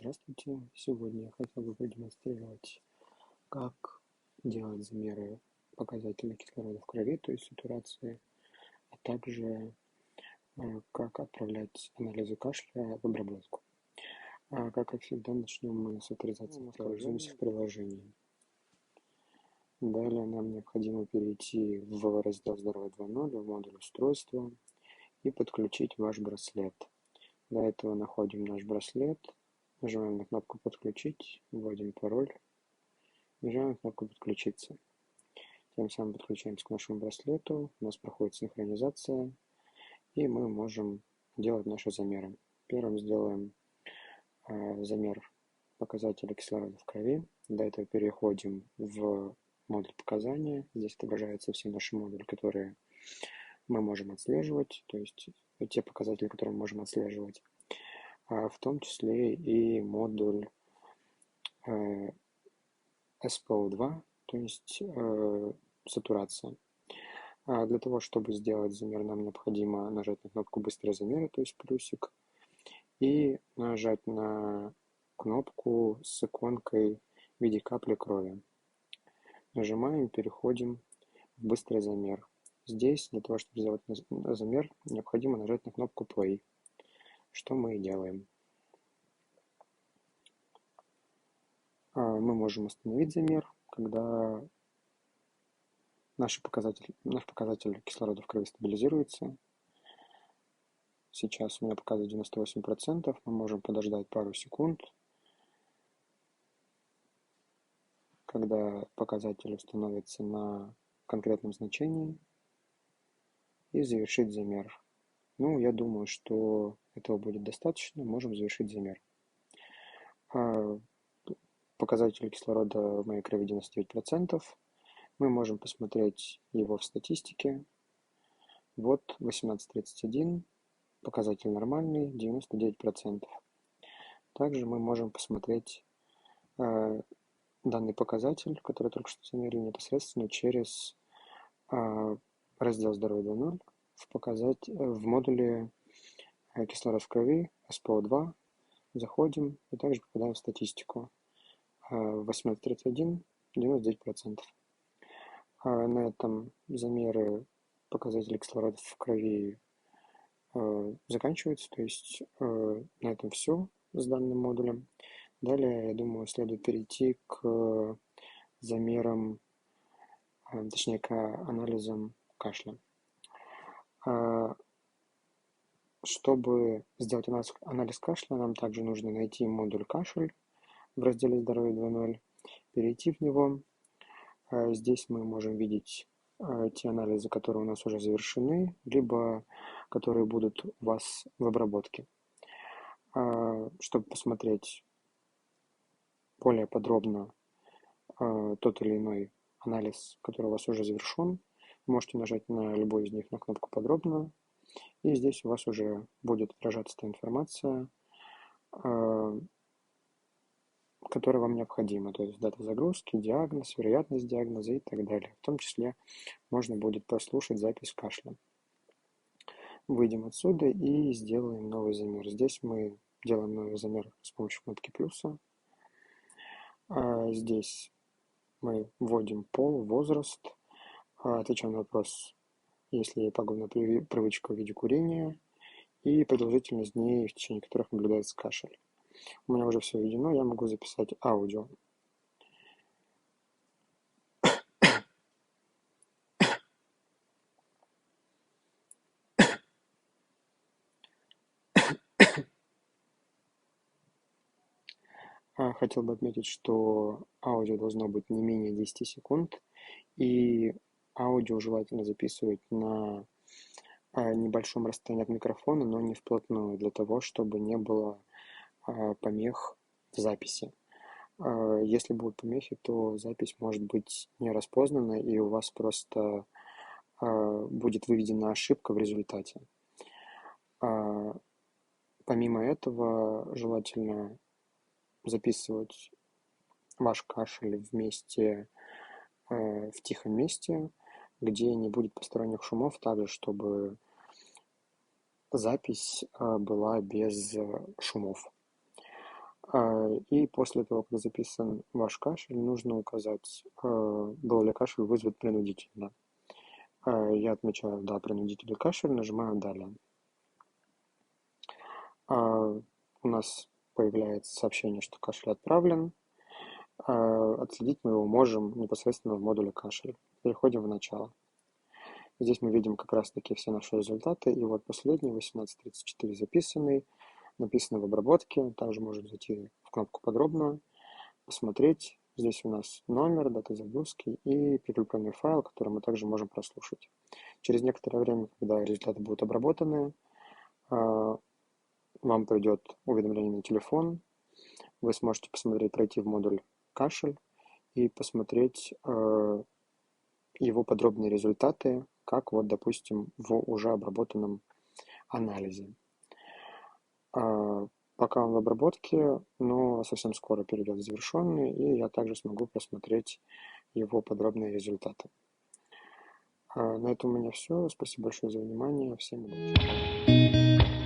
Здравствуйте! Сегодня я хотел бы продемонстрировать, как делать замеры показателей кислорода в крови, то есть сатурации, а также как отправлять анализы кашля в обработку. Как всегда, начнем мы с авторизации в приложении. Далее нам необходимо перейти в раздел «Здоровье 2.0», в модуль «Устройства» и подключить ваш браслет. Для этого находим наш браслет, нажимаем на кнопку «Подключить», вводим пароль, нажимаем кнопку «Подключиться». Тем самым подключаемся к нашему браслету, у нас проходит синхронизация, и мы можем делать наши замеры. Первым сделаем замер показателя кислорода в крови. Для этого переходим в модуль показания. Здесь отображаются все наши модули, которые мы можем отслеживать, то есть те показатели, которые мы можем отслеживать, в том числе и модуль SPO2, то есть сатурация. Для того, чтобы сделать замер, нам необходимо нажать на кнопку «Быстрые замеры», то есть плюсик, и нажать на кнопку с иконкой в виде капли крови. Нажимаем, переходим в «Быстрый замер». Здесь для того, чтобы сделать замер, необходимо нажать на кнопку «Play», что мы и делаем. Мы можем остановить замер, когда наш показатель кислорода в крови стабилизируется. Сейчас у меня показывает 98%, мы можем подождать пару секунд, когда показатель установится на конкретном значении, и завершить замер. Я думаю, что этого будет достаточно, можем завершить замер. Показатель кислорода в моей крови 99%. Мы можем посмотреть его в статистике. Вот 18:31, показатель нормальный, 99%. Также мы можем посмотреть данный показатель, который только что замерили, непосредственно через раздел «Здоровье 2.0» в модуле «Кислород в крови», SPO2, заходим и также попадаем в статистику. 18:31, 99%. На этом замеры показателей кислорода в крови заканчиваются, то есть на этом все с данным модулем. Далее, я думаю, следует перейти к замерам, точнее к анализам кашля. Чтобы сделать анализ кашля, нам также нужно найти модуль «Кашель» в разделе «Здоровье 2.0», перейти в него. Здесь мы можем видеть те анализы, которые у нас уже завершены, либо которые будут у вас в обработке. Чтобы посмотреть более подробно тот или иной анализ, который у вас уже завершен, вы можете нажать на любой из них на кнопку «Подробно», и здесь у вас уже будет отражаться та информация, которая вам необходима, то есть дата загрузки, диагноз, вероятность диагноза и так далее. В том числе можно будет прослушать запись кашля. Выйдем отсюда и сделаем новый замер. Здесь мы делаем новый замер с помощью кнопки плюса. Здесь мы вводим пол, возраст, отвечаем на вопрос, если есть пагубная привычка в виде курения, и продолжительность дней, в течение которых наблюдается кашель. У меня уже все введено, я могу записать аудио. Хотел бы отметить, что аудио должно быть не менее 10 секунд, и аудио желательно записывать на небольшом расстоянии от микрофона, но не вплотную, для того, чтобы не было помех в записи. Если будут помехи, то запись может быть не распознана, и у вас просто будет выведена ошибка в результате. Помимо этого, желательно записывать ваш кашель в тихом месте, где не будет посторонних шумов, также чтобы запись была без шумов. И после того, как записан ваш кашель, нужно указать, был ли кашель вызван принудительно. Я отмечаю «Да, принудительный кашель», нажимаю «Далее». У нас появляется сообщение, что кашель отправлен. Отследить мы его можем непосредственно в модуле «Кашель». Переходим в начало. Здесь мы видим как раз-таки все наши результаты. И вот последний, 18:34 записанный, написано в обработке. Также можем зайти в кнопку «Подробно», посмотреть. Здесь у нас номер, дата загрузки и прикрепленный файл, который мы также можем прослушать. Через некоторое время, когда результаты будут обработаны, вам придет уведомление на телефон. Вы сможете посмотреть, пройти в модуль «Кашель» и посмотреть его подробные результаты, как вот, допустим, в уже обработанном анализе. Пока он в обработке, но совсем скоро перейдет в завершенный, и я также смогу посмотреть его подробные результаты. На этом у меня все. Спасибо большое за внимание. Всем удачи.